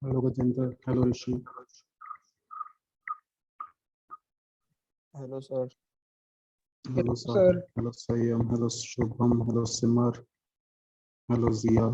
Hello Gajendra, hello Rishi. Hello sir. Hello sir. Sahil, hello Sayam, hello Shubham, hello Simar, hello Jiya.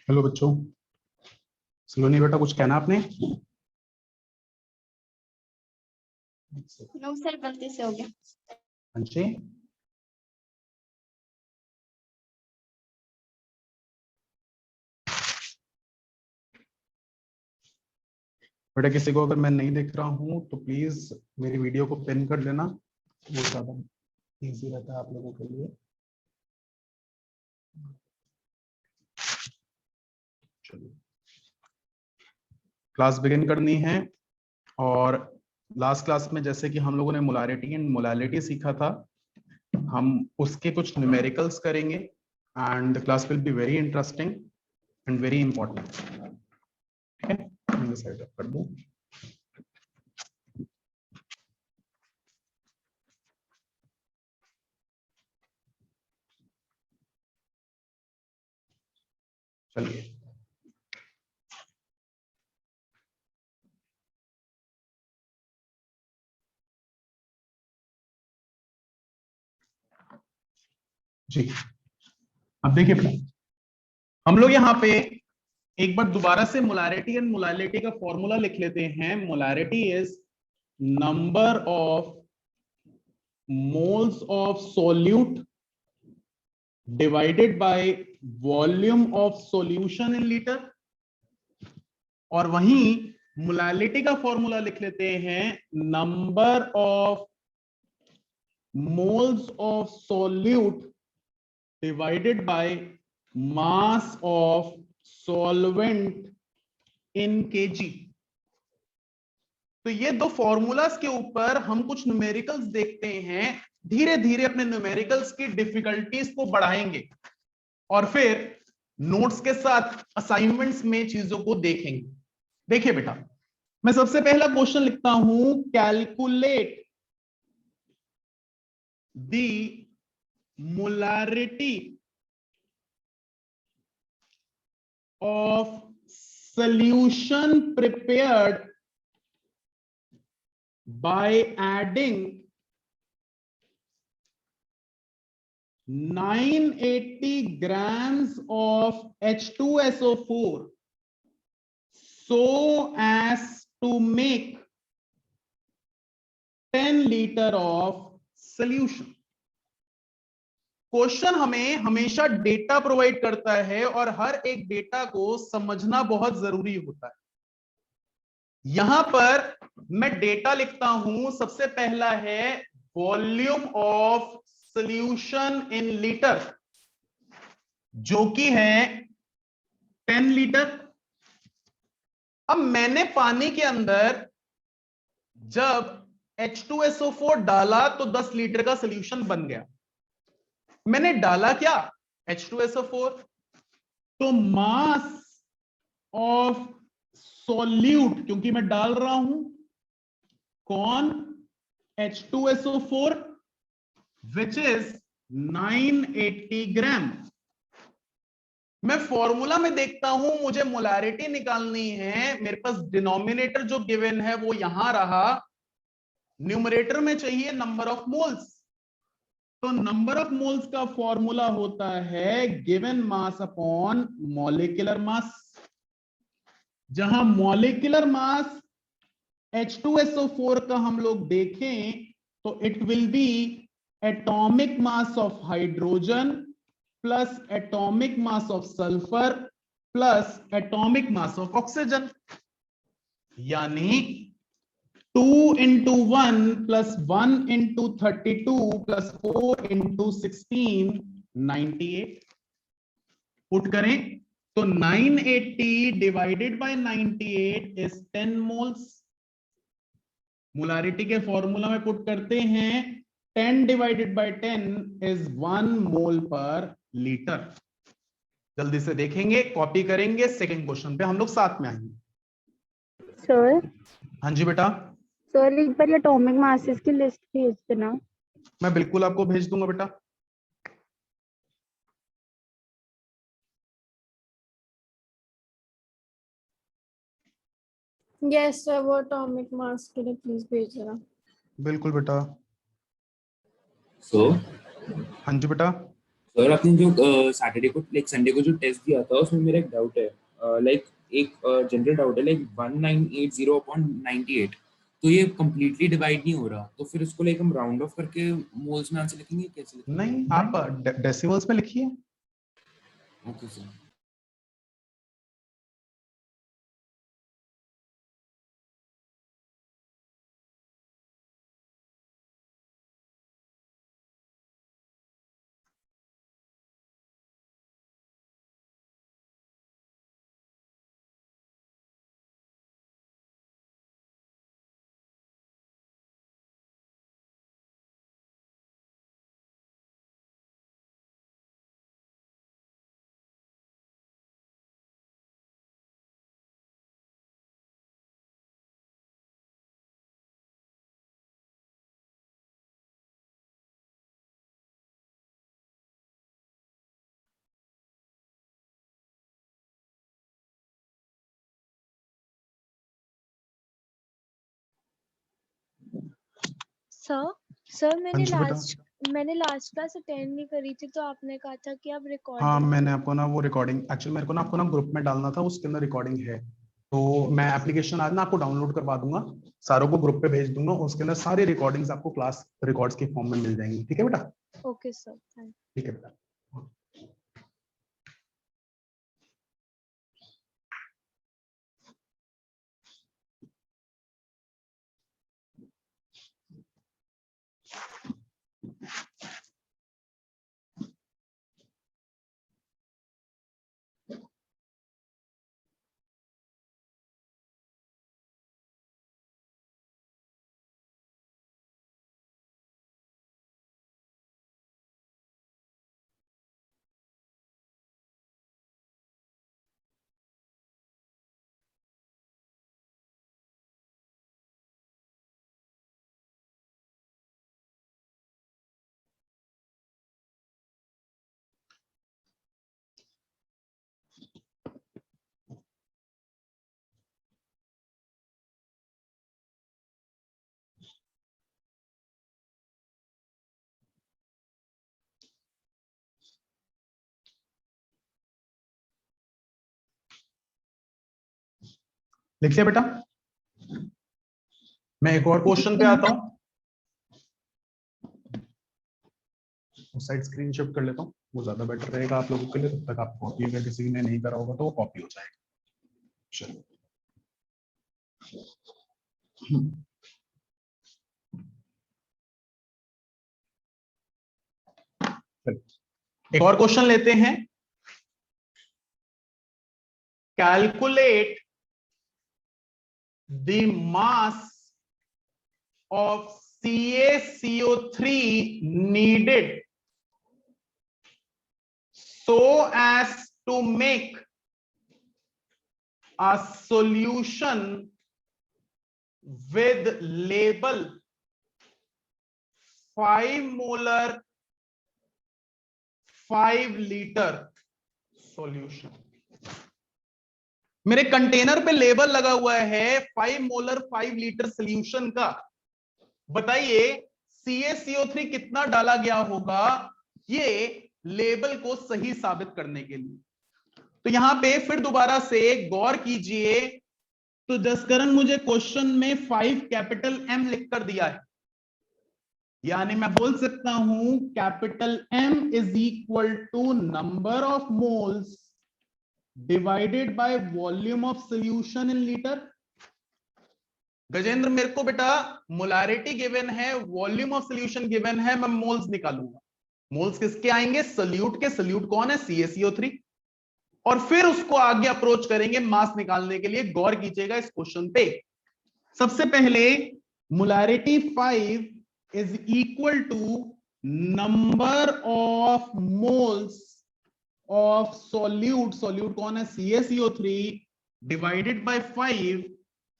Hello बच्चों, सलोनी बेटा कुछ कहना आपने? नो सर, गलती से हो गया। हाँ जी, बेटा किसी को अगर मैं नहीं देख रहा हूँ तो प्लीज मेरी वीडियो को पिन कर लेना, वो ज्यादा इजी रहता है आप लोगों के लिए। चलिए क्लास बिगिन करनी है। और लास्ट क्लास में जैसे कि हम लोगों ने मोलारिटी एंड मोलालिटी सीखा था, हम उसके कुछ न्यूमेरिकल्स करेंगे and the class will be very interesting and very important. ठीक है, मैं साइड अप कर दूं। चलिए जी, अब देखिए बेटा, हम लोग यहाँ पे एक बार दोबारा से मोलारिटी एंड मोलालिटी का फॉर्मूला लिख लेते हैं। Molarity is number of moles of solute divided by volume of solution in litre, और वहीं मोलालिटी का फॉर्मूला लिख लेते हैं number of moles of solute divided by mass of solvent in kg. तो ये दो फॉर्मूलाज के ऊपर हम कुछ न्यूमेरिकल्स देखते हैं, धीरे धीरे अपने न्यूमेरिकल्स की डिफिकल्टीज को बढ़ाएंगे और फिर नोट्स के साथ असाइनमेंट्स में चीजों को देखेंगे। देखिए बेटा, मैं सबसे पहला क्वेश्चन लिखता हूं, calculate the molarity of solution prepared by adding 980 grams of H2SO4 so as to make 10 liter of solution। Question हमें हमेशा डेटा प्रोवाइड करता है और हर एक डेटा को समझना बहुत जरूरी होता है। यहां पर मैं डेटा लिखता हूं, सबसे पहला है volume of solution in litre, जो कि है 10 लीटर। अब मैंने पानी के अंदर जब H2SO4 डाला तो 10 लीटर का सॉल्यूशन बन गया। मैंने डाला क्या? H2SO4। तो मास ऑफ सॉल्यूट, क्योंकि मैं डाल रहा हूं कौन, H2SO4, विच इज 980 ग्राम। मैं फॉर्मूला में देखता हूं, मुझे मोलारिटी निकालनी है, मेरे पास डिनोमिनेटर जो गिवन है वो यहां रहा, न्यूमरेटर में चाहिए नंबर ऑफ मोल्स। तो नंबर ऑफ मोल्स का फॉर्मूला होता है गिवन मास अपॉन मॉलिक्यूलर मास, जहां मॉलिक्यूलर मास H2SO4 का हम लोग देखें तो it will be atomic mass of hydrogen plus atomic mass of sulphur plus atomic mass of oxygen, यानी 2 into 1 plus 1 into 32 plus 4 into 16, 98। Put करें तो 980 divided by 98 is 10 moles. Molarity के formula में पुट करते हैं 10 डिवाइडेड बाय 10 इज 1 मोल पर litre. जल्दी से देखेंगे, कॉपी करेंगे, सेकंड क्वेश्चन पे हम लोग साथ में आएंगे। सर हाँ जी बेटा, सर एक बार एटॉमिक मासेस की लिस्ट भेज देना। मैं बिल्कुल आपको भेज दूंगा बेटा। यस सर, वो एटॉमिक मास के लिए प्लीज भेज देना। बिल्कुल बेटा। सो हाँ जी बेटा। सर आपने जो सैटरडे को लाइक संडे को जो टेस्ट दिया था उसमें मेरा एक डाउट है, लाइक एक जनरल डाउट है, लाइक 1980 अपॉन 98, तो ये कंप्लीटली डिवाइड नहीं हो रहा, तो फिर उसको लाइक हम राउंड ऑफ करके मोल्स में आंसर लिखेंगे, कैसे लिखेंगे? नहीं, आप डेसिमल्स में लिखिए। Okay sir. सर मैंने अंशु बेटा। मैंने लास्ट क्लास अटेंड नहीं करी थी, तो आपने कहा था कि आप हाँ, रिकॉर्डिंग। मैंने आपको ना वो रिकॉर्डिंग एक्चुअली मेरे को ना आपको ना ग्रुप में डालना था, उसके अंदर रिकॉर्डिंग है। तो मैं एप्लीकेशन आज ना आपको डाउनलोड करवा दूंगा, सारों को ग्रुप पे भेज दूंगा, उसके अंदर सारी रिकॉर्डिंग्स आपको क्लास रिकॉर्ड्स के फॉर्म में मिल जाएंगी। ठीक है बेटा? ओके सर, थैंक ठीक है बेटा। लिख लिया बेटा? मैं एक और क्वेश्चन पे आता हूं, उस साइड स्क्रीन शिफ्ट कर लेता हूँ, वो ज्यादा बेटर रहेगा आप लोगों के लिए। तब तक आप कॉपी, अगर किसी ने नहीं करा होगा तो वो कॉपी हो जाएगा। चलो, एक और क्वेश्चन लेते हैं। Calculate the mass of CaCO3 needed so as to make a solution with label 5 molar 5 liter solution। मेरे कंटेनर पे लेबल लगा हुआ है 5 मोलर 5 लीटर सोल्यूशन का। बताइए CaCO3 कितना डाला गया होगा ये लेबल को सही साबित करने के लिए। तो यहां पे फिर दोबारा से गौर कीजिए, तो जसकरण मुझे क्वेश्चन में 5 कैपिटल M लिख कर दिया है, यानी मैं बोल सकता हूं capital M is equal to number of moles divided by volume of solution in litre. Gajendra मेरे को बेटा मोलारिटी गिवन है, वॉल्यूम ऑफ सोल्यूशन गिवन है, मैं मोल्स निकालूंगा। मोल्स किसके आएंगे? सोल्यूट के। सोल्यूट कौन है? CaCO3। और फिर उसको आगे अप्रोच करेंगे मास निकालने के लिए। गौर कीजिएगा इस क्वेश्चन पे। सबसे पहले molarity 5 is equal to number of moles of solute. Solute कौन है? CaCO3 divided by 5।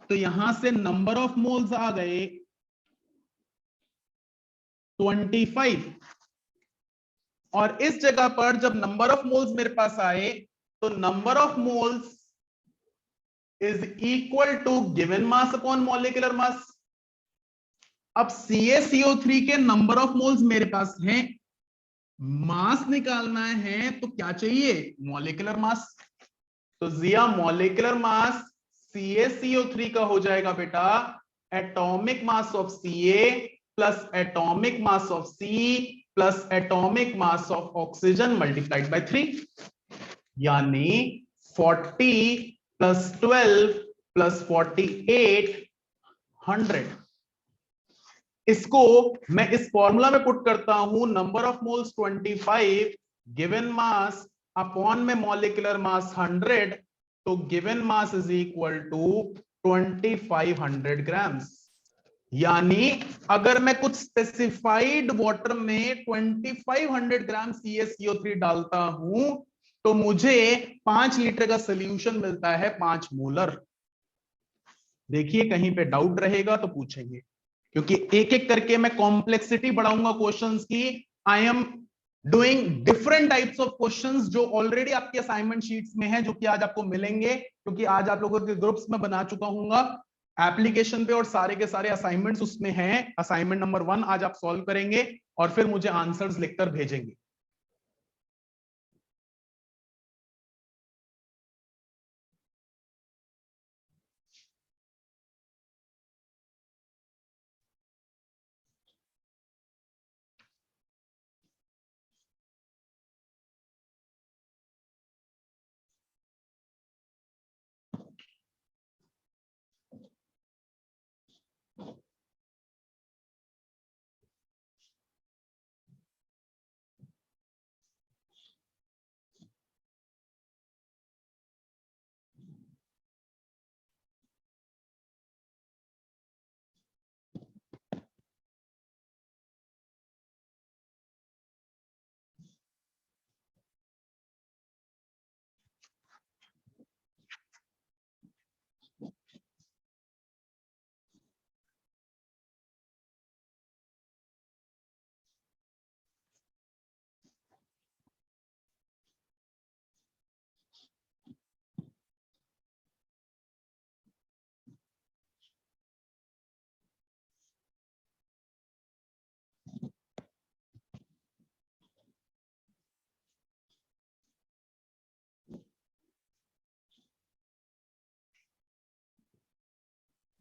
तो यहां से नंबर ऑफ मोल्स आ गए 25। और इस जगह पर जब नंबर ऑफ मोल्स मेरे पास आए तो number of moles is equal to given mass upon molecular mass. अब CaCO3 के नंबर ऑफ मोल्स मेरे पास हैं, मास निकालना है तो क्या चाहिए? Molecular mass. तो जिया मॉलिक्यूलर मास CaCO3 का हो जाएगा बेटा atomic mass of Ca plus atomic mass of C plus atomic mass of oxygen multiplied by 3, यानी 40 प्लस 12 प्लस 48 100। इसको मैं इस फॉर्मूला में पुट करता हूं, number of moles 25 given mass upon में मॉलिक्यूलर मास 100, तो given mass is equal to 2500 grams. यानी अगर मैं कुछ स्पेसिफाइड वाटर में 2500 ग्राम CaCO3 डालता हूं तो मुझे 5 लीटर का सोल्यूशन मिलता है 5 मोलर। देखिए कहीं पे डाउट रहेगा तो पूछेंगे, क्योंकि एक एक करके मैं कॉम्प्लेक्सिटी बढ़ाऊंगा क्वेश्चंस की। I am doing different types of questions जो ऑलरेडी आपके असाइनमेंट शीट्स में है, जो कि आज आपको मिलेंगे, क्योंकि आज आप लोगों के ग्रुप्स में बना चुका हूंगा। एप्लीकेशन पे और सारे के सारे असाइनमेंट्स उसमें हैं। असाइनमेंट नंबर 1 आज आप सॉल्व करेंगे और फिर मुझे आंसर्स लिखकर भेजेंगे।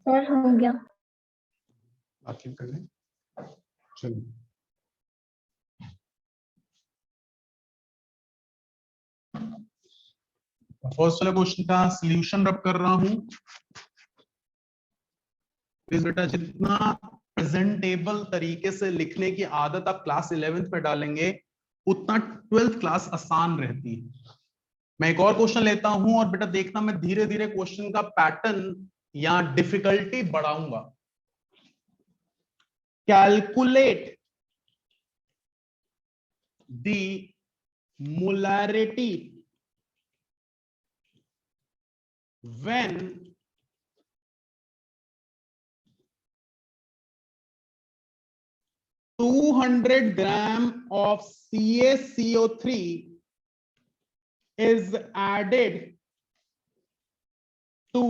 सर हो गया। बाकी कर लें। चलिए, फर्स्ट वाले क्वेश्चन का सॉल्यूशन रब कर रहा हूं। प्लीज बेटा, जितना प्रेजेंटेबल तरीके से लिखने की आदत आप क्लास 11th में डालेंगे उतना 12th क्लास आसान रहती है। मैं एक और क्वेश्चन लेता हूं और बेटा देखना, मैं धीरे धीरे क्वेश्चन का पैटर्न या डिफिकल्टी बढ़ाऊंगा। Calculate the molarity when 200 gram of CaCO3 is added to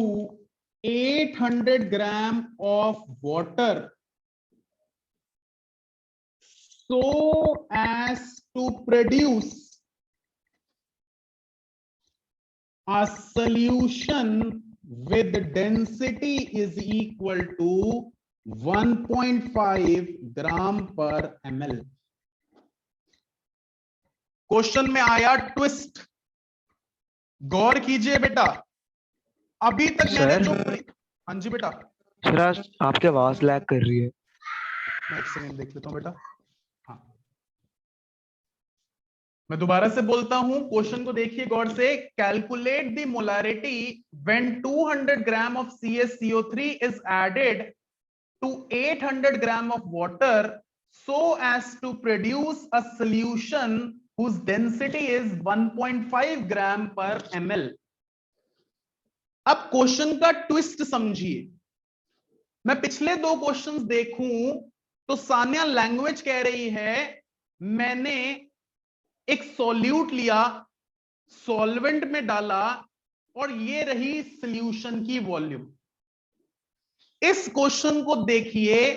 800 gram of water so as to produce a solution with density is equal to 1.5 gram per ml। Question में आया twist, गौर कीजिए बेटा। अभी तक मैंने जो, हाँ जी बेटा, सर आज आपकी आवाज लैग कर रही है। मैं एक सेकंड देख लेता हूं बेटा। हाँ, मैं दोबारा से बोलता हूं, क्वेश्चन को देखिए गौर से। Calculate the molarity when 200 gram of CaCO3 is added to 800 gram of water so as to produce a solution whose density is 1.5 gram per ml। अब क्वेश्चन का ट्विस्ट समझिए। मैं पिछले 2 क्वेश्चंस देखूं तो सानिया लैंग्वेज कह रही है मैंने एक सॉल्यूट लिया, सॉल्वेंट में डाला और ये रही सॉल्यूशन की वॉल्यूम। इस क्वेश्चन को देखिए,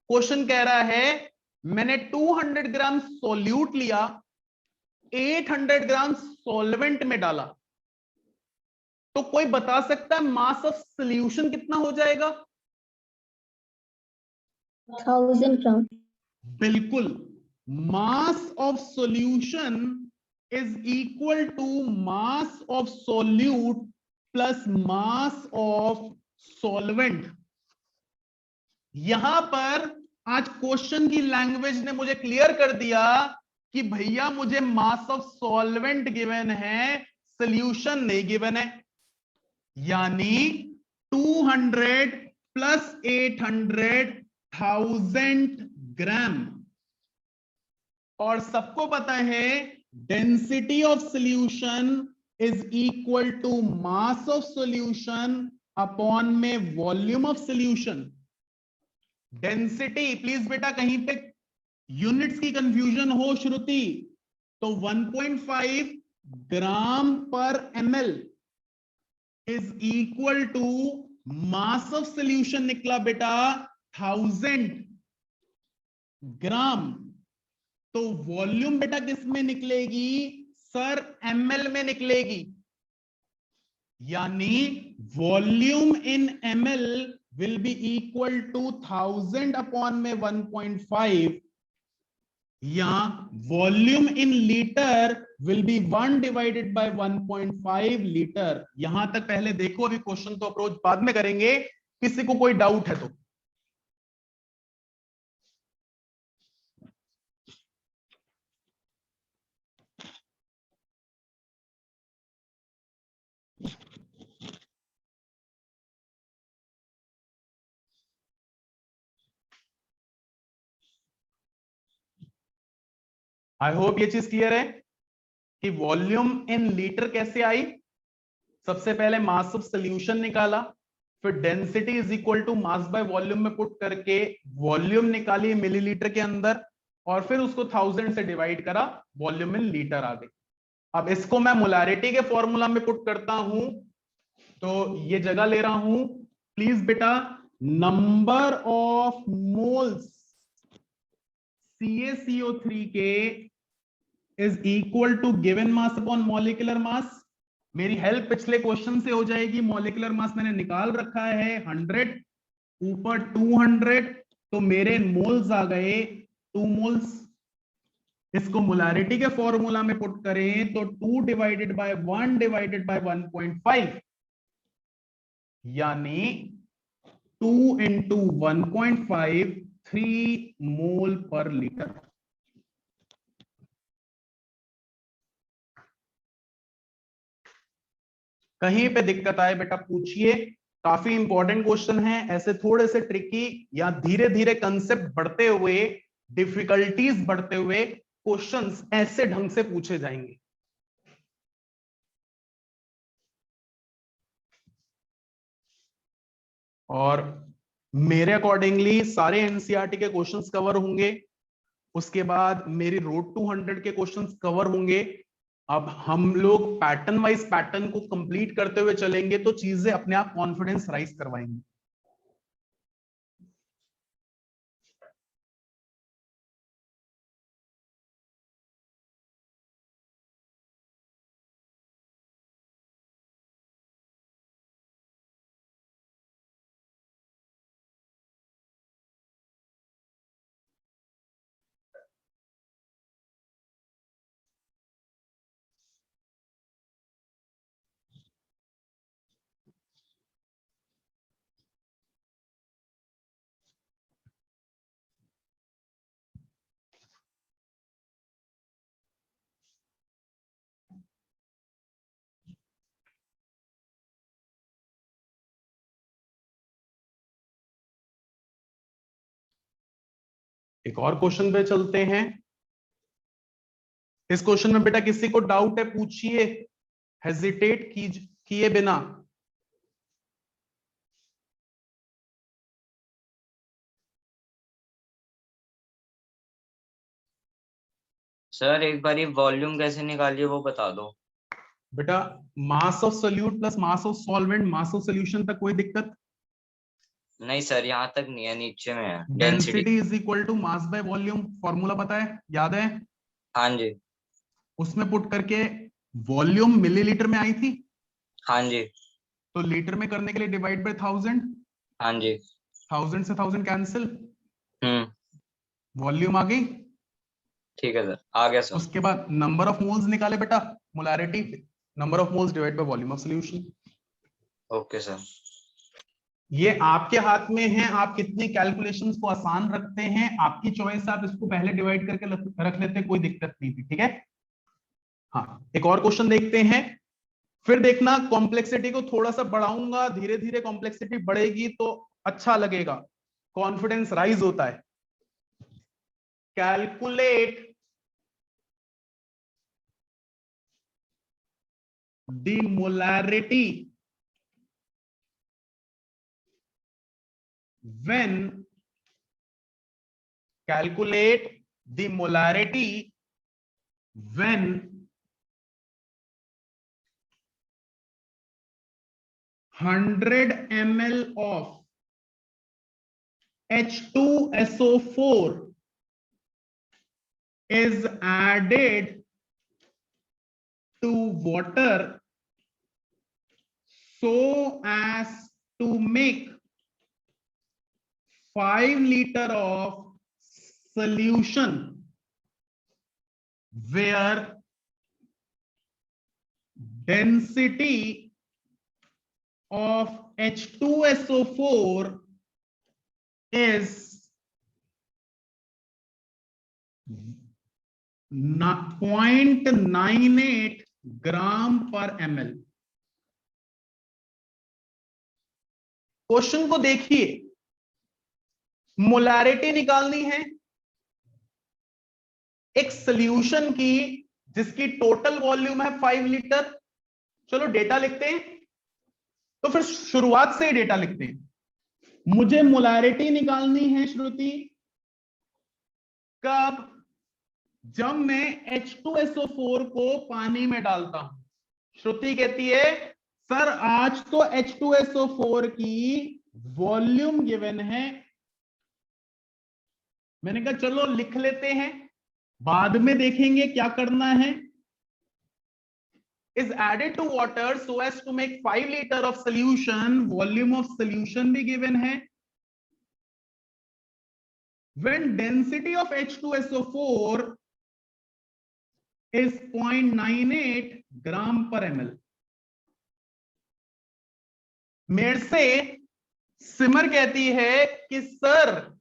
क्वेश्चन कह रहा है मैंने 200 ग्राम सॉल्यूट लिया, 800 ग्राम सॉल्वेंट में डाला, तो कोई बता सकता है मास ऑफ सॉल्यूशन कितना हो जाएगा? 1000 ग्राम। बिल्कुल, mass of solution is equal to mass of solute plus mass of solvent। यहां पर आज क्वेश्चन की लैंग्वेज ने मुझे क्लियर कर दिया कि भैया मुझे मास ऑफ सॉल्वेंट गिवन है, सॉल्यूशन नहीं गिवन है। यानी 200 प्लस 800 1000 ग्राम। और सबको पता है density of solution is equal to mass of solution upon में volume of solution. Density, please बेटा कहीं पे यूनिट्स की कंफ्यूजन हो श्रुति, तो 1.5 ग्राम पर ml is equal to mass of solution निकला बेटा 1000 ग्राम, तो वॉल्यूम बेटा किस में निकलेगी सर, ml में निकलेगी। यानी volume in ml will be equal to 1000 upon में 1.5, या volume in litre will be 1 divided by 1.5 litre. यहां तक पहले देखो, अभी क्वेश्चन तो अप्रोच बाद में करेंगे, किसी को कोई डाउट है तो। आई होप ये चीज क्लियर है कि वॉल्यूम इन लीटर कैसे आई। सबसे पहले मास ऑफ सोल्यूशन निकाला, फिर density is equal to mass by volume में पुट करके वॉल्यूम निकाली मिलीलीटर के अंदर, और फिर उसको 1000 से डिवाइड करा, वॉल्यूम इन लीटर आ गई। अब इसको मैं मोलारिटी के फॉर्मूला में पुट करता हूं, तो ये जगह ले रहा हूं प्लीज बेटा, नंबर ऑफ मोल्स CaCO3 के is equal to given mass upon molecular mass. मेरी हेल्प पिछले क्वेश्चन से हो जाएगी, मॉलिक्यूलर मास मैंने निकाल रखा है 100, ऊपर 200, तो मेरे मोल्स आ गए 2 मोल्स। इसको मोलारिटी के फॉर्मूला में पुट करें तो 2 डिवाइडेड बाय 1 डिवाइडेड बाय 1.5, यानी 2 इंटू 1.5 3 मोल पर लीटर। कहीं पे दिक्कत आए बेटा पूछिए, काफी इंपॉर्टेंट क्वेश्चन है। ऐसे थोड़े से ट्रिकी या धीरे धीरे कंसेप्ट बढ़ते हुए, डिफिकल्टीज बढ़ते हुए क्वेश्चंस ऐसे ढंग से पूछे जाएंगे। और मेरे अकॉर्डिंगली सारे एनसीईआरटी के क्वेश्चंस कवर होंगे, उसके बाद मेरी रोड टू 100 के क्वेश्चंस कवर होंगे। अब हम लोग पैटर्न वाइज पैटर्न को कंप्लीट करते हुए चलेंगे, तो चीजें अपने आप कॉन्फिडेंस राइज करवाएंगी। एक और क्वेश्चन पे चलते हैं। इस क्वेश्चन में बेटा किसी को डाउट है पूछिए, हेजिटेट किए बिना। सर एक बार वॉल्यूम कैसे निकालिए वो बता दो। बेटा mass of solute plus mass of solvent, mass of solution तक कोई दिक्कत? नहीं सर यहाँ तक नहीं है, नीचे में है density is equal to mass by volume, formula पता है, याद है? हाँ जी। उसमें पुट करके वॉल्यूम मिलीलीटर में आई थी, हाँ जी। तो लीटर में करने के लिए डिवाइड बाय 1000, हाँ जी। 1000 से 1000 कैंसिल, हम्म, वॉल्यूम आ गई। ठीक है सर, आ गया सर। उसके बाद नंबर ऑफ मोल्स निकाले बेटा, molarity number of moles divide by volume of solution. Okay sir. ये आपके हाथ में है, आप कितने कैलकुलेशंस को आसान रखते हैं, आपकी चॉइस। आप इसको पहले डिवाइड करके रख लेते, कोई दिक्कत नहीं थी, ठीक है। हाँ, एक और क्वेश्चन देखते हैं। फिर देखना कॉम्प्लेक्सिटी को थोड़ा सा बढ़ाऊंगा, धीरे धीरे कॉम्प्लेक्सिटी बढ़ेगी तो अच्छा लगेगा, कॉन्फिडेंस राइज होता है। Calculate the molarity when calculate the molarity when 100 100 ml of H2SO4 is added to water so as to make 5 liter of solution where density of H2SO4 is 0.98 ग्राम पर ml। क्वेश्चन को देखिए, molarity निकालनी है एक solution की जिसकी total volume है 5 litre. चलो डेटा लिखते हैं, तो फिर शुरुआत से ही डेटा लिखते हैं। मुझे मोलैरिटी निकालनी है श्रुति कब, जब मैं H2SO4 को पानी में डालता हूं। श्रुति कहती है सर आज तो H2SO4 की वॉल्यूम गिवन है। मैंने कहा चलो लिख लेते हैं, बाद में देखेंगे क्या करना है। is added to water so as to make 5 liter of solution, volume of solution भी given है। when density of H2SO4 is 0.98 ग्राम पर ml। मेरे से सिमर कहती है कि सर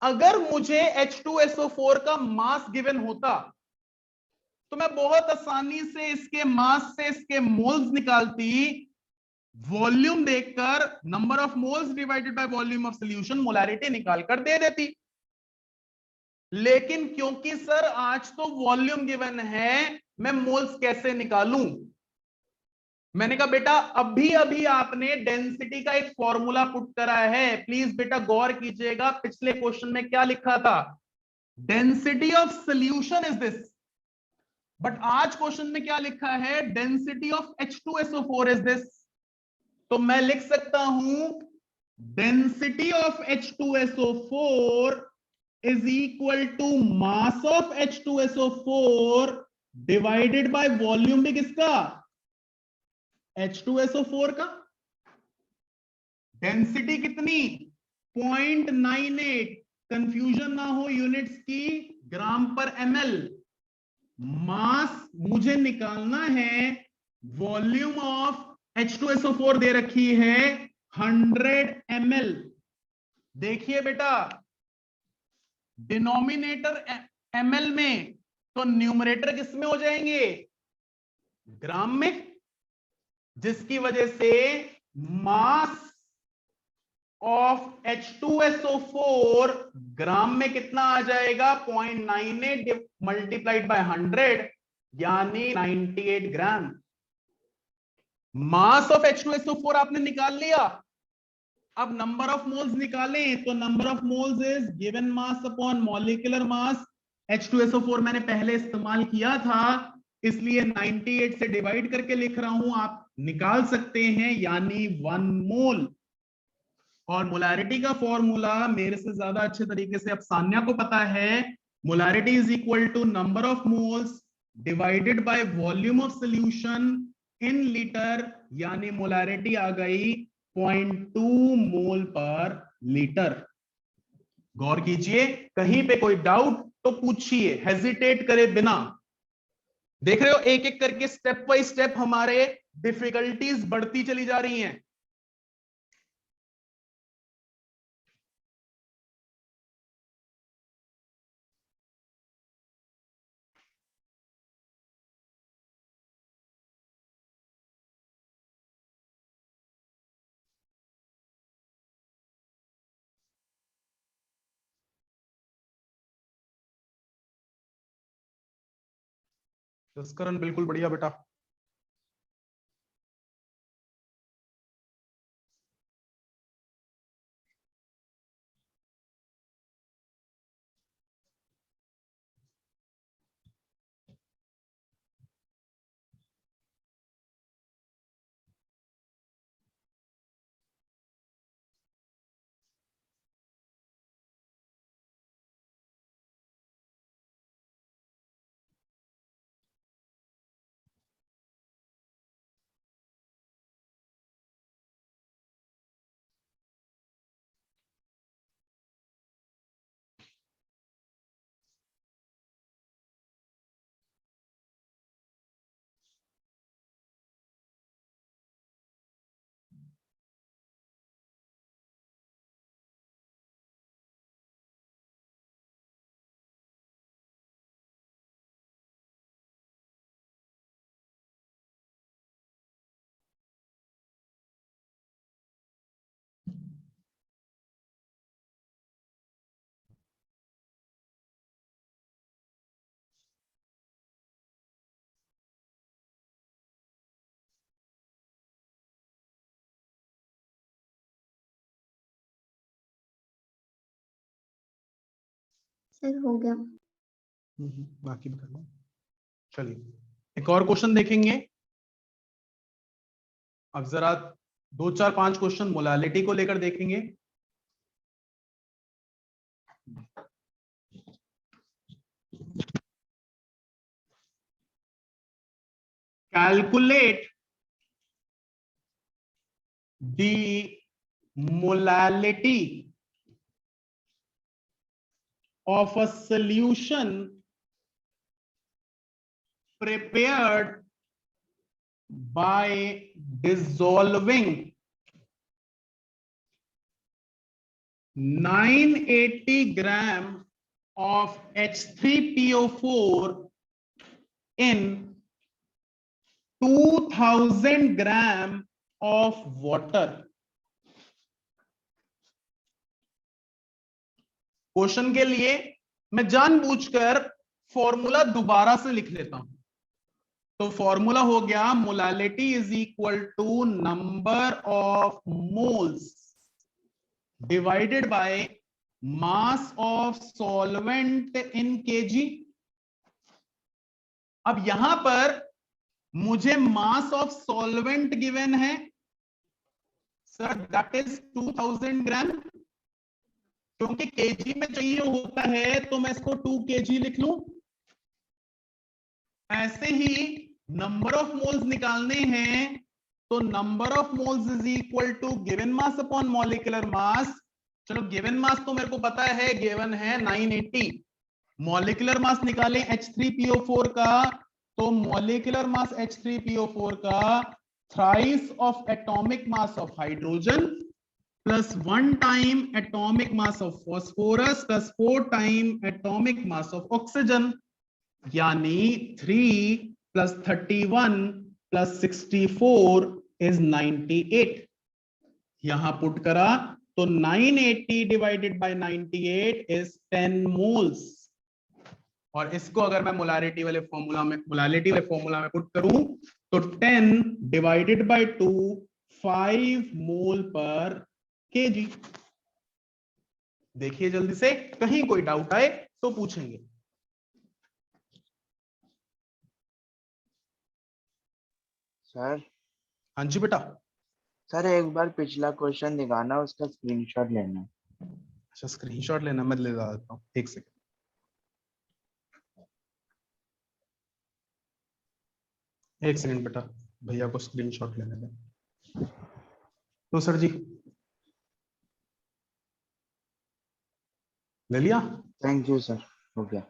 अगर मुझे H2SO4 का मास गिवन होता तो मैं बहुत आसानी से इसके मास से इसके मोल्स निकालती, वॉल्यूम देखकर number of moles divided by volume of solution molarity निकालकर दे देती। लेकिन क्योंकि सर आज तो वॉल्यूम गिवन है, मैं मोल्स कैसे निकालूं। मैंने कहा बेटा अभी अभी आपने डेंसिटी का एक फॉर्मूला पुट करा है, प्लीज बेटा गौर कीजिएगा। पिछले क्वेश्चन में क्या लिखा था, density of solution is this, but आज क्वेश्चन में क्या लिखा है, density of H2SO4 is this. तो मैं लिख सकता हूं density of H2SO4 is equal to mass of H2SO4 divided by volume भी किसका, H2SO4 का। डेंसिटी कितनी, 0.98, कंफ्यूजन ना हो यूनिट्स की, ग्राम पर ml। मास मुझे निकालना है, वॉल्यूम ऑफ H2SO4 दे रखी है 100 ml। देखिए बेटा डिनोमिनेटर ml में, तो न्यूमरेटर किस में हो जाएंगे, ग्राम में, जिसकी वजह से मास ऑफ H2SO4 ग्राम में कितना आ जाएगा, 0.98 मल्टीप्लाइड बाय 100 यानी 98 ग्राम। मास ऑफ H2SO4 आपने निकाल लिया। अब नंबर ऑफ मोल्स निकालें, तो number of moles is given mass upon molecular mass. H2SO4 मैंने पहले इस्तेमाल किया था, इसलिए 98 से डिवाइड करके लिख रहा हूं, आप निकाल सकते हैं, यानी 1 मोल। और मोलैरिटी का फॉर्मूला मेरे से ज्यादा अच्छे तरीके से अब सान्या को पता है। Molarity is equal to number of moles divided by volume of solution in litre, यानी मोलैरिटी आ गई 0.2 मोल पर लीटर। गौर कीजिए, कहीं पे कोई डाउट तो पूछिए, हेजिटेट करे बिना। देख रहे हो एक एक करके स्टेप बाय स्टेप हमारे डिफिकल्टीज बढ़ती चली जा रही हैं। जसकरण बिल्कुल बढ़िया बेटा। सर हो गया। बाकी भी करना। चलिए एक और क्वेश्चन देखेंगे। अब जरा 2 4 5 क्वेश्चन मोलालिटी को लेकर देखेंगे। Calculate the molality of a solution prepared by dissolving 980 gram of H3PO4 in 2000 gram of water. Question के लिए मैं जानबूझकर फॉर्मूला दोबारा से लिख लेता हूं। तो फॉर्मूला हो गया molality is equal to number of moles divided by mass of solvent in kg. अब यहां पर मुझे मास ऑफ सॉल्वेंट गिवन है सर, दैट इज 2000 ग्राम। क्योंकि केजी में चाहिए होता है तो मैं इसको 2 kg लिख लूं। ऐसे ही नंबर ऑफ मोल्स निकालने हैं तो number of moles is equal to given mass upon molecular mass. चलो गिवन मास तो मेरे को पता है, गिवन है 980। मॉलिक्यूलर मास निकालें H3PO4 का, तो मॉलिक्यूलर मास H3PO4 का thrice of atomic mass of hydrogen plus 1 time atomic mass of phosphorus plus 4 time atomic mass of oxygen, यानी 3 plus 31 plus 64 is 98। यहां पुट करा तो 980 divided by 98 is 10 moles। और इसको अगर मैं मोलारिटी वाले फॉर्मूला में पुट करूं तो 10 divided by 2 5 मोल पर केजी। देखिए जल्दी से, कहीं कोई डाउट आए तो पूछेंगे। सर। हाँ जी बेटा। सर एक बार पिछला क्वेश्चन दिखाना, उसका स्क्रीनशॉट लेना। अच्छा स्क्रीनशॉट लेना, मैं ले देता हूँ, एक सेकंड। एक सेकंड बेटा, भैया को स्क्रीनशॉट लेने दें। तो सर जी ले लिया? थैंक यू सर, हो गया।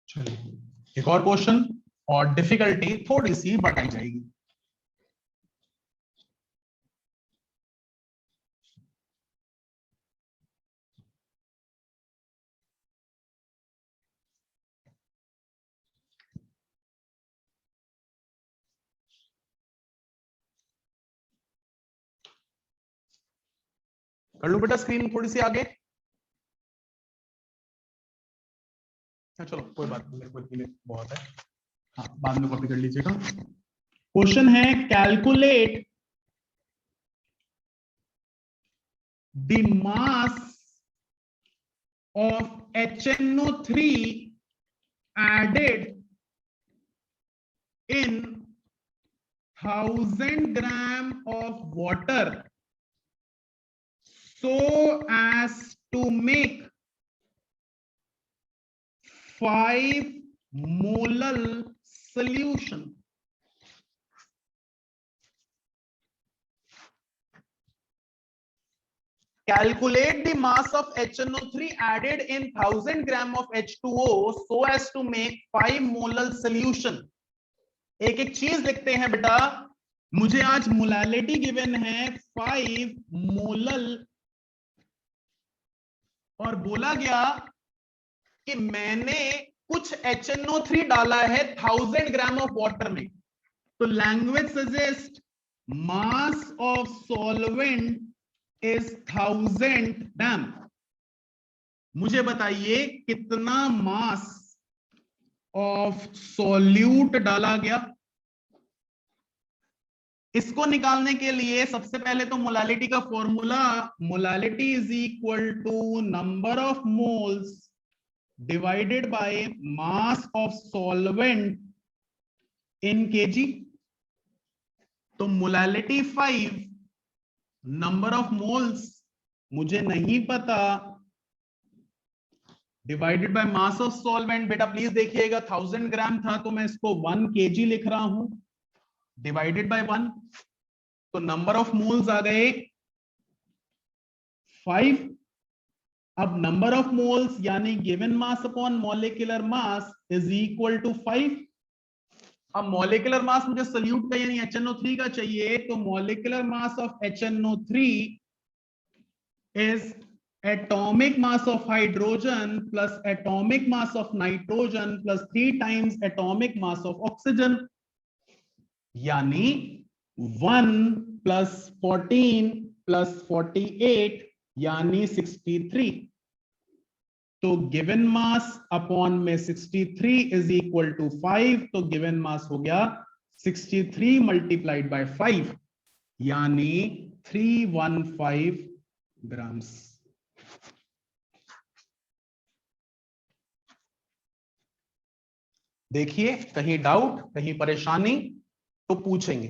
चलिए एक और क्वेश्चन, और डिफिकल्टी थोड़ी सी बढ़ाई जाएगी। कर लूं बेटा स्क्रीन थोड़ी सी आगे? चलो कोई बात नहीं, मेरे को इतनी बहुत है। हाँ बाद में कॉपी कर लीजिएगा। क्वेश्चन है calculate the mass of HNO3 added in 1000 gram of water so as to make 5 molar solution. Calculate the mass of HNO3 added in 1000 gram of H2O so as to make 5 molar solution. एक एक चीज लिखते हैं बेटा, मुझे आज molality given है 5 molal, और बोला गया कि मैंने कुछ HNO3 डाला है 1000 ग्राम ऑफ वाटर में, तो language suggest mass of solvent is 1000 ग्राम। मुझे बताइए कितना मास ऑफ सॉल्यूट डाला गया। इसको निकालने के लिए सबसे पहले तो मोलालिटी का formula, molality is equal to number of moles divided by mass of solvent in kg. तो मोलालिटी 5, नंबर ऑफ मोल्स मुझे नहीं पता, divided by mass of solvent. बेटा प्लीज देखिएगा 1000 ग्राम था तो मैं इसको 1 kg लिख रहा हूं, डिवाइडेड बाय 1, तो नंबर ऑफ मोल्स आ गए 5। अब नंबर ऑफ मोल्स यानी given mass upon molecular mass is equal to 5। अब मॉलिक्यूलर मास मुझे सोल्यूट का यानी HNO3 का चाहिए, तो molecular mass of HNO3 is atomic mass of hydrogen plus atomic mass of nitrogen plus 3 times atomic mass of oxygen, यानी 1 plus 14 plus 48 यानी 63। तो गिवन मास अपॉन में 63 इज इक्वल टू 5, तो गिवन मास हो गया 63 मल्टीप्लाइड बाय 5 यानी 315 grams. देखिए कहीं डाउट, कहीं परेशानी तो पूछेंगे।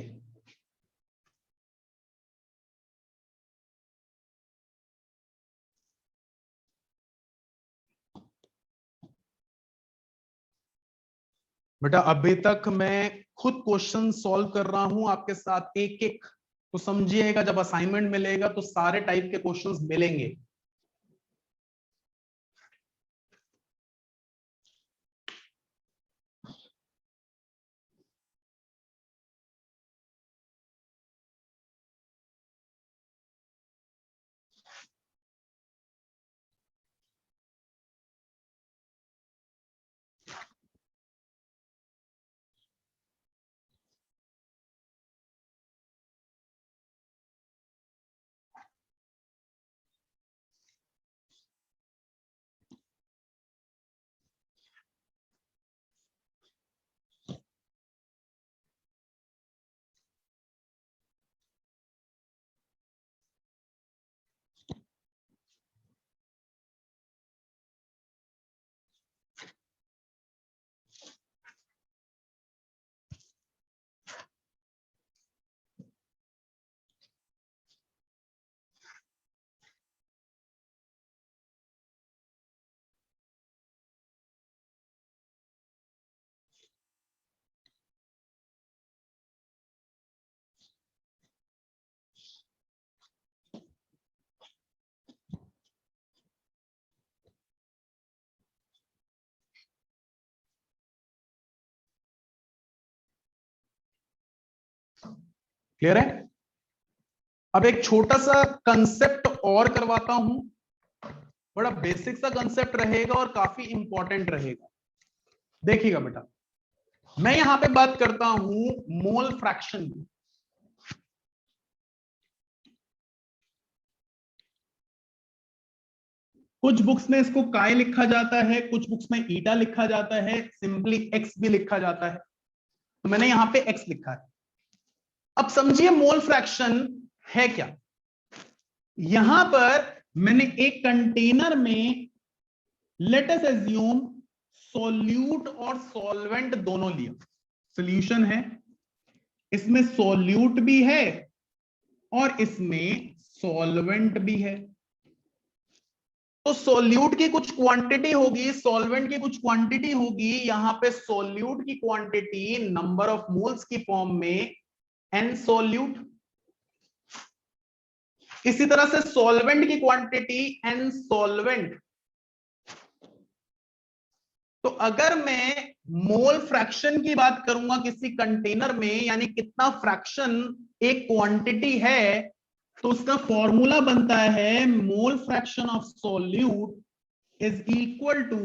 बेटा अभी तक मैं खुद क्वेश्चन सॉल्व कर रहा हूं आपके साथ एक एक, तो समझिएगा जब असाइनमेंट मिलेगा तो सारे टाइप के क्वेश्चंस मिलेंगे। क्लियर है? अब एक छोटा सा कंसेप्ट और करवाता हूं, बड़ा बेसिक सा कंसेप्ट रहेगा और काफी इंपॉर्टेंट रहेगा। देखिएगा बेटा, मैं यहां पे बात करता हूं मोल फ्रैक्शन की। कुछ बुक्स में इसको काय लिखा जाता है, कुछ बुक्स में ईटा लिखा जाता है, सिंपली एक्स भी लिखा जाता है, तो मैंने यहां पे एक्स लिखा है। अब समझिए मोल फ्रैक्शन है क्या। यहां पर मैंने एक कंटेनर में लेट अस अज्यूम सॉल्यूट और सॉल्वेंट दोनों लिया, सॉल्यूशन है, इसमें सॉल्यूट भी है और इसमें सॉल्वेंट भी है। तो सोल्यूट की कुछ क्वांटिटी होगी, सॉल्वेंट की कुछ क्वांटिटी होगी, यहां पे सोल्यूट की क्वांटिटी नंबर ऑफ मोल्स की फॉर्म में एन सोल्यूट, इसी तरह से सॉल्वेंट की क्वांटिटी एन सॉल्वेंट। तो अगर मैं मोल फ्रैक्शन की बात करूंगा किसी कंटेनर में, यानी कितना फ्रैक्शन एक क्वांटिटी है, तो उसका फॉर्मूला बनता है mole fraction of solute is equal to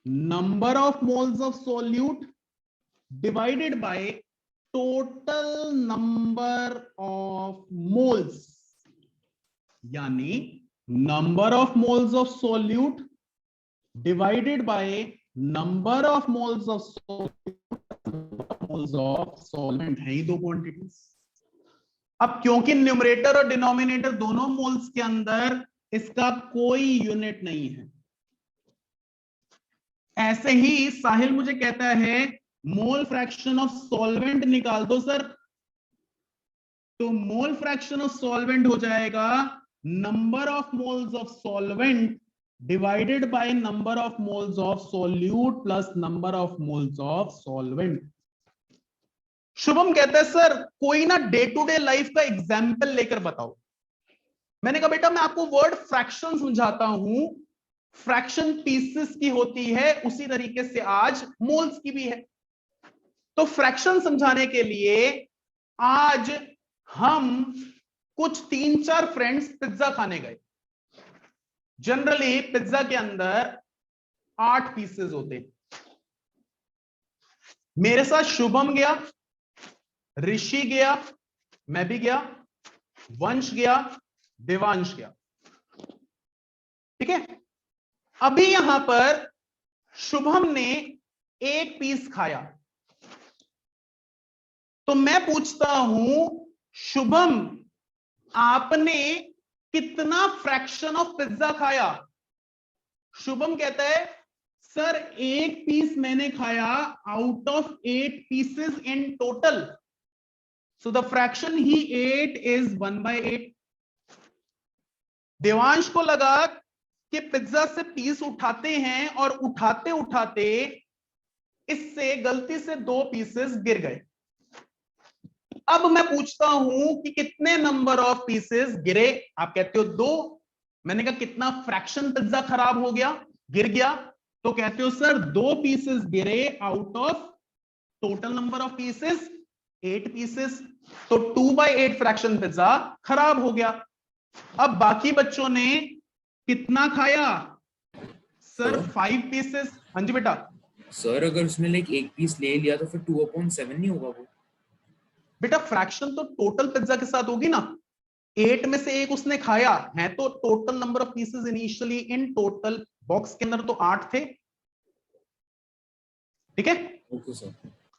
number of moles of solute divided by total number of moles, यानी number of moles of solute divided by number of moles of solvent है ही दो quantities. अब क्योंकि numerator और denominator दोनों moles के अंदर, इसका कोई यूनिट नहीं है। ऐसे ही साहिल मुझे कहता है मोल फ्रैक्शन ऑफ सॉल्वेंट निकाल दो सर, तो मोल फ्रैक्शन ऑफ सॉल्वेंट हो जाएगा number of moles of solvent divided by number of moles of solute plus number of moles of solvent. Shubham कहता है सर कोई ना डे टू डे लाइफ का एग्जाम्पल लेकर बताओ। मैंने कहा बेटा मैं आपको वर्ड फ्रैक्शन समझाता हूं, फ्रैक्शन पीसेस की होती है, उसी तरीके से आज मोल्स की भी है। तो फ्रैक्शन समझाने के लिए आज हम कुछ 3-4 फ्रेंड्स पिज्जा खाने गए। जनरली पिज्जा के अंदर 8 पीसेस होते हैं। मेरे साथ शुभम गया, ऋषि गया, मैं भी गया, वंश गया, देवांश गया, ठीक है। अभी यहां पर शुभम ने 1 पीस खाया, तो मैं पूछता हूं शुभम आपने कितना फ्रैक्शन ऑफ पिज्जा खाया? शुभम कहता है सर 1 पीस मैंने खाया out of 8 pieces in total, so the fraction he ate is 1/8। Devansh को लगा कि पिज्जा से पीस उठाते हैं और उठाते उठाते इससे गलती से 2 पीसेस गिर गए। अब मैं पूछता हूं कि कितने नंबर ऑफ पीसेस गिरे? आप कहते हो 2। मैंने कहा कितना फ्रैक्शन पिज्जा खराब हो गया, गिर गया? तो कहते हो सर 2 पीसेस गिरे out of total number of pieces 8 pieces, तो 2/8 फ्रैक्शन पिज्जा खराब हो गया। अब बाकी बच्चों ने कितना खाया? Sir 5 pieces. हाँ जी बेटा। सर अगर उसने लाइक 1 पीस ले लिया तो फिर 2/7 नहीं होगा वो? बेटा फ्रैक्शन तो टोटल पिज्जा के साथ होगी ना, 8 में से 1 उसने खाया है, तो total number of pieces initially in total box के अंदर तो 8 थे, ठीक है। Okay sir.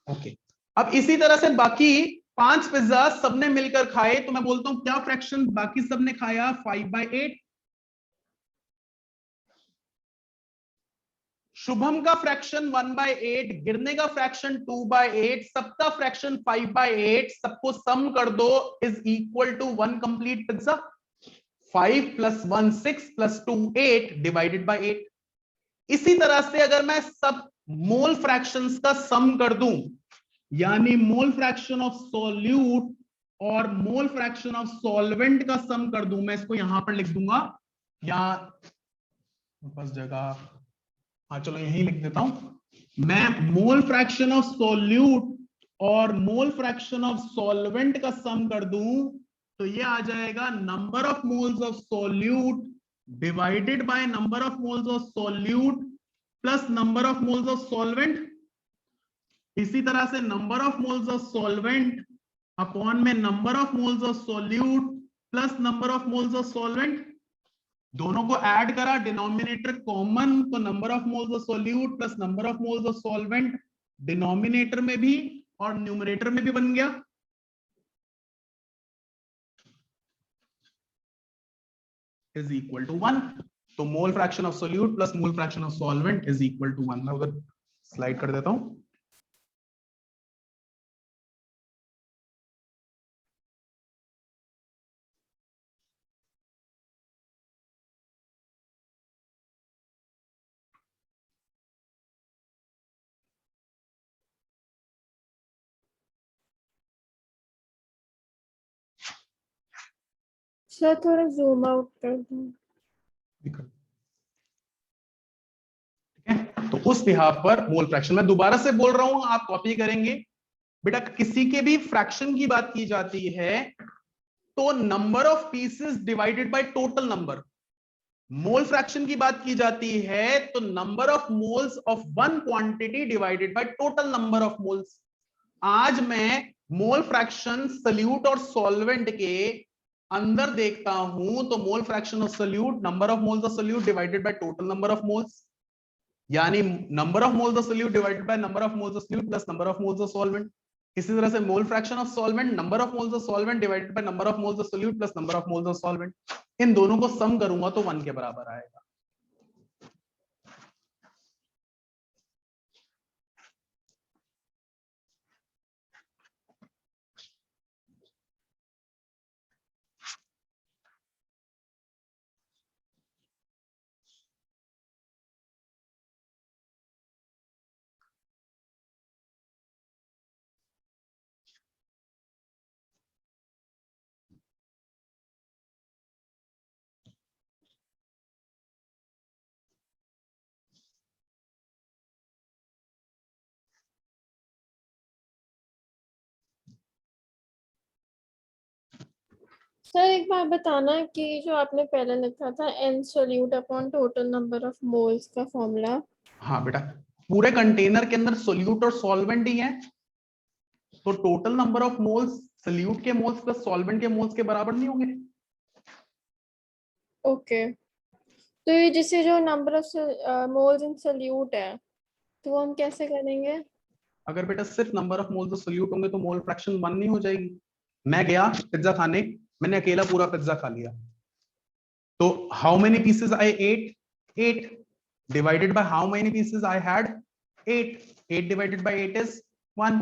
ओके, अब इसी तरह से बाकी 5 पिज्जा सबने मिलकर खाए, तो मैं बोलता हूं क्या फ्रैक्शन बाकी सबने खाया? 5/8। शुभम का फ्रैक्शन 1/8, गिरने का फ्रैक्शन 2/8, सबका फ्रैक्शन 5/8, सबको सम कर दो is equal to 1 complete pizza. 5 + 1 6 + 2 8 divided by 8। इसी तरह से अगर मैं सब मोल फ्रैक्शंस का सम कर दूं, यानी मोल फ्रैक्शन ऑफ सॉल्यूट और मोल फ्रैक्शन ऑफ सॉल्वेंट का सम कर दूं, मैं इसको यहां पर लिख दूंगा, या बस जगह, हाँ चलो यही लिख देता हूं। मैं मोल फ्रैक्शन ऑफ सॉल्यूट और मोल फ्रैक्शन ऑफ सॉल्वेंट का सम कर दूं, तो ये आ जाएगा number of moles of solute divided by number of moles of solute plus number of moles of solvent. इसी तरह से number of moles of solvent upon में number of moles of solute plus number of moles of solvent, दोनों को add करा, denominator common, तो number of moles of solute plus number of moles of solvent denominator में भी और numerator में भी बन गया, इज इक्वल टू 1। तो mole fraction of solute plus mole fraction of solvent is equal to 1। मैं उधर स्लाइड कर देता हूं। सर थोड़ा जूम आउट कर दो। ठीक है, तो उस बिहाफ पर मोल फ्रैक्शन, मैं दोबारा से बोल रहा हूं, आप कॉपी करेंगे बेटा। किसी के भी फ्रैक्शन की बात की जाती है तो number of pieces divided by total number, mole fraction की बात की जाती है तो number of moles of one quantity divided by total number of moles. आज मैं मोल फ्रैक्शन सल्यूट और सॉल्वेंट के अंदर देखता हूं तो mole fraction of solute, number of moles of solute divided by total number of moles, यानी number of moles of solute divided by number of moles of salute plus number of moles of solvent. इसी तरह से mole fraction of solvent, number of moles of solvent divided by number of moles of solute plus number of moles of solvent. इन दोनों को सम करूंगा तो 1 के बराबर आएगा। सर एक बार बताना कि जो आपने पहले लिखा था n solute upon total number of moles का फॉर्मूला। हाँ बेटा, पूरे कंटेनर के अंदर सोल्यूट और सॉल्वेंट ही है तो total number of moles solute के मोल्स प्लस सॉल्वेंट के मोल्स के बराबर नहीं होंगे। ओके, तो ये जैसे जो number of moles in solute है तो वो हम कैसे करेंगे? अगर बेटा सिर्फ number of moles of solute होंगे तो मोल फ्रैक्शन 1 नहीं हो जाएगी। मैं गया पिज्जा खाने, मैंने अकेला पूरा पिज्जा खा लिया, तो how many pieces I ate? 8 divided by how many pieces I had? 8 divided by 8 is 1।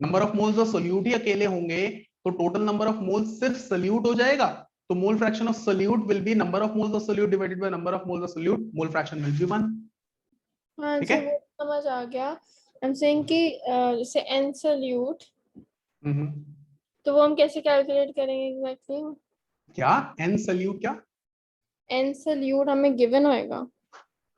Number of moles of solute ही अकेले होंगे तो टोटल नंबर ऑफ मोल्स सिर्फ सोल्यूट हो जाएगा, तो mole fraction of solute will be number of moles of solute divided by number of moles of solute, mole fraction will be 1। हाँ ठीक जी, है, वो समझ आ गया। आई एम सेइंग कि जैसे n सोल्यूट तो वो हम कैसे कैलकुलेट करेंगे एग्जैक्टली? क्या n सोल्यूट? क्या n सोल्यूट हमें गिवन होएगा?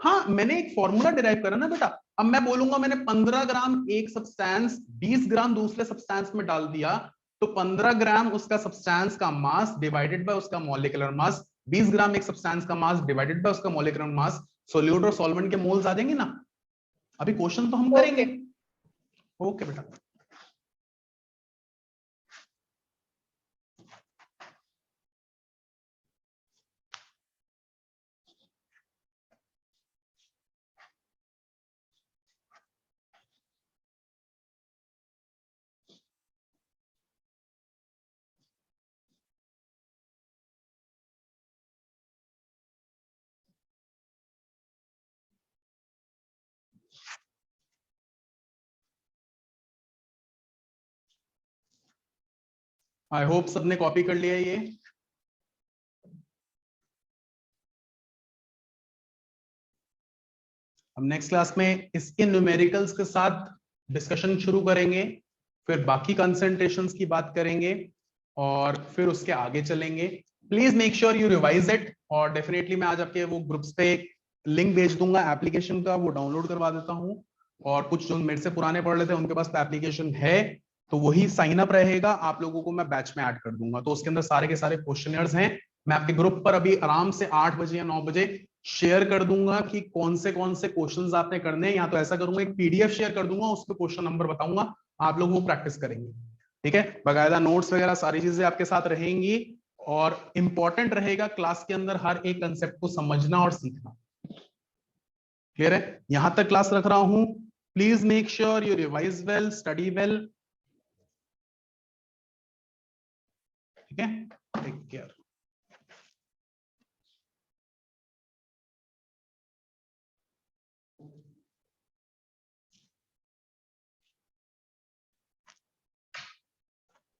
हाँ, मैंने एक फॉर्मूला डिराइव करा ना बेटा। अब मैं बोलूंगा मैंने 15 ग्राम एक सब्सटेंस 20 ग्राम दूसरे सब्सटेंस में डाल दिया, तो 15 ग्राम उसका सब्सटेंस का मास डिवाइडेड बाय उसका मॉलिक्यूलर मास, 20 ग्राम एक सब्सटेंस का मास डिवाइडेड बाय उसका मॉलिक्यूलर मास, सोल्यूट और सॉल्वेंट के मोल्स आ जाएंगे ना। अभी क्वेश्चन तो हम करेंगे। ओके बेटा, आई होप सबने कॉपी कर लिया ये। हम नेक्स्ट क्लास में इसके न्यूमेरिकल्स के साथ डिस्कशन शुरू करेंगे, फिर बाकी कंसंट्रेशंस की बात करेंगे और फिर उसके आगे चलेंगे। Please make sure you revise it, और डेफिनेटली मैं आज आपके वो ग्रुप्स पे एक लिंक भेज दूंगा एप्लीकेशन का, वो डाउनलोड करवा देता हूँ। और कुछ जो मेरे से पुराने पढ़ रहे थे उनके पास तो एप्लीकेशन है, तो वही साइन अप रहेगा, आप लोगों को मैं बैच में ऐड कर दूंगा। तो उसके अंदर सारे के सारे क्वेश्चनर्स हैं, मैं आपके ग्रुप पर अभी आराम से 8 बजे या 9 बजे शेयर कर दूंगा कि कौन से क्वेश्चंस आपने करने हैं। या तो ऐसा करूंगा एक पीडीएफ शेयर कर दूंगा, उस पर क्वेश्चन नंबर बताऊंगा, आप लोग वो प्रैक्टिस करेंगे। ठीक है, बकायदा नोट्स वगैरह सारी चीजें आपके साथ रहेंगी, और इंपॉर्टेंट रहेगा क्लास के अंदर हर एक कंसेप्ट को समझना और सीखना। क्लियर है? यहां तक क्लास रख रहा हूं, please make sure you revise well, study well. ठीक है, take care.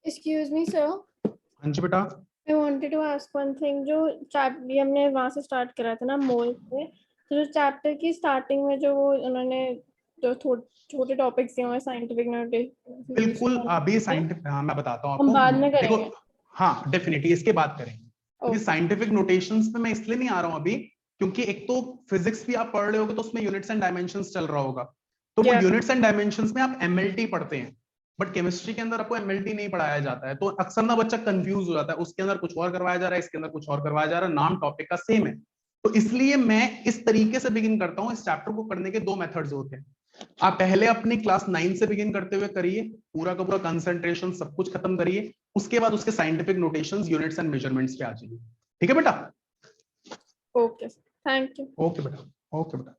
Excuse me sir, हाँ जी बेटा। I wanted to ask one thing। जो चैप्टर हमने वहां से स्टार्ट करा था ना मोल से, तो जो चैप्टर की स्टार्टिंग में जो वो उन्होंने जो छोटे टॉपिक्स दिए हुए साइंटिफिक बिल्कुल, अभी साइंटिफिक, हाँ मैं बताता हूँ हम आपको। बाद में देखो, करेंगे। हाँ डेफिनेटली इसके बात करेंगे। क्योंकि Okay. साइंटिफिक नोटेशंस पे मैं इसलिए नहीं आ रहा हूँ अभी, क्योंकि एक तो फिजिक्स भी आप पढ़ रहे होगे तो उसमें यूनिट्स एंड डायमेंशंस चल रहा होगा, तो वो Yeah. यूनिट्स एंड डायमेंशंस में आप एमएलटी पढ़ते हैं, बट केमिस्ट्री के अंदर आपको एमएलटी नहीं पढ़ाया जाता है, तो अक्सर ना बच्चा कंफ्यूज हो जाता है, उसके अंदर कुछ और करवाया जा रहा है, इसके अंदर कुछ और करवाया जा रहा है, नाम टॉपिक का सेम है। तो इसलिए मैं इस तरीके से बिगिन करता हूँ। इस चैप्टर को करने के दो मेथड्स होते हैं। आप पहले अपनी क्लास 9 से बिगिन करते हुए करिए, पूरा का पूरा कंसंट्रेशन सब कुछ खत्म करिए, उसके बाद उसके scientific notations, units and measurements पे आ जाइए। ठीक है बेटा? Okay. Thank you. ओके बेटा, ओके बेटा।